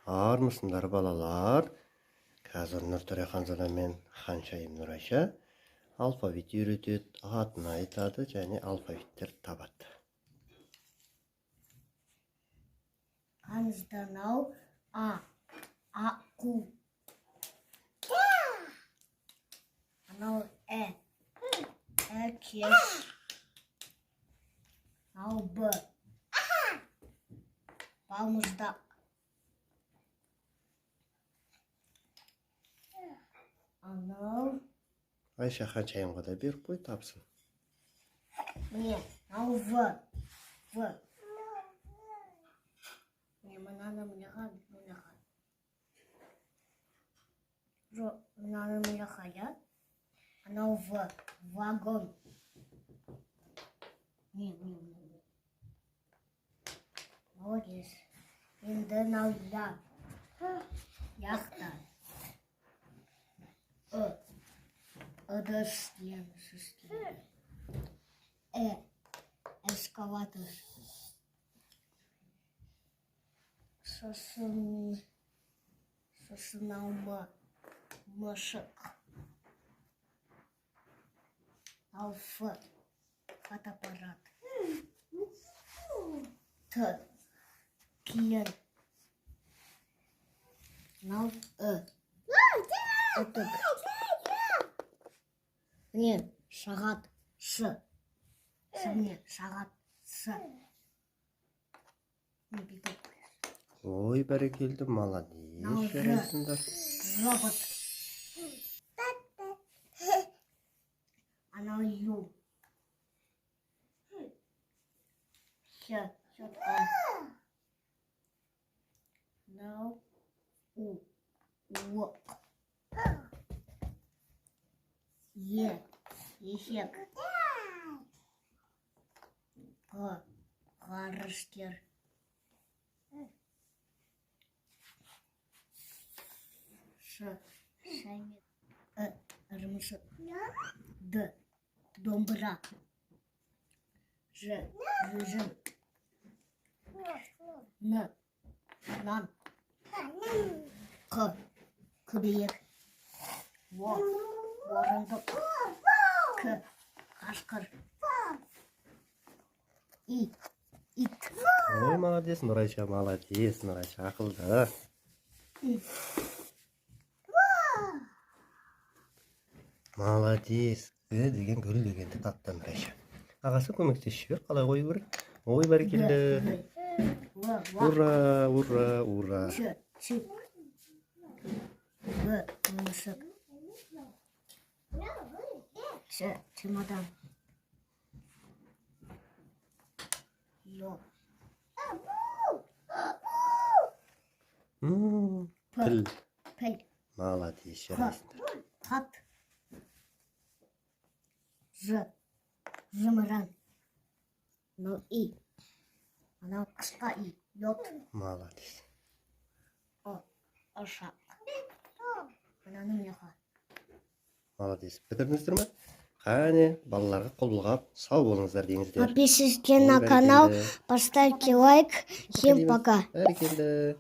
Армысыңдар балалар? Қазір Нұртөре Ханзада мен Ханшайым Нұрайша алфавит үйретеді, атын айтады және алфавиттер табады. Анау ақу. Анау әкеш. Анау балмұздақ. Анау Айша Ханшайымға да беріп қой, тапсын. міне, анау в. Мынаны мынаға. Жоқ, мынаны мынаға, я? Анау в. Вагон. Молодец. Енді анау я. Яхта. Ыдыс дейміз. Эскаватор. Сосын алмы. Мышық. Алф. Фотоаппарат. Т. Киен. Нау Үтік. Міне, сағат. Міне, сағат. Ой, бәрекелді, молодец, жарайсыңдар. Робот. Анау ю. Щетка. Анау у. Ешек. Ғарышкер. Шайнек. Ырмышық. Д. Домбыра. Ж. Режим. Н. Нан. Қ. Көбейек. Орындық. К. Қашқыр. Ит. Ой, молодец, Нұрайша, молодец, Нұрайша, ақылды. Молодец. Деген гүл дегенді тапты Нұрайша. Ағасы көмектесіп жібер, қалай қою керек? Ой, бәрекелді. Ура, ура, ура. Ч. В. Мысық. Ч. Чемодан. Ё. Піл. Піл. Молодец, жарайсыңдар. Хат. Ж. Жымыран. Анау и. Анау қысқа и. Йот. Молодец. Ашақ. Ананы мынаға. Молодец. Бітірдіңіздер ме? Қане, балаларға қол бұлғап, сау болыңыздар дейіңіздер. Подписывайтесь на канал, поставьте лайк. Всем пока. Бәрекелді.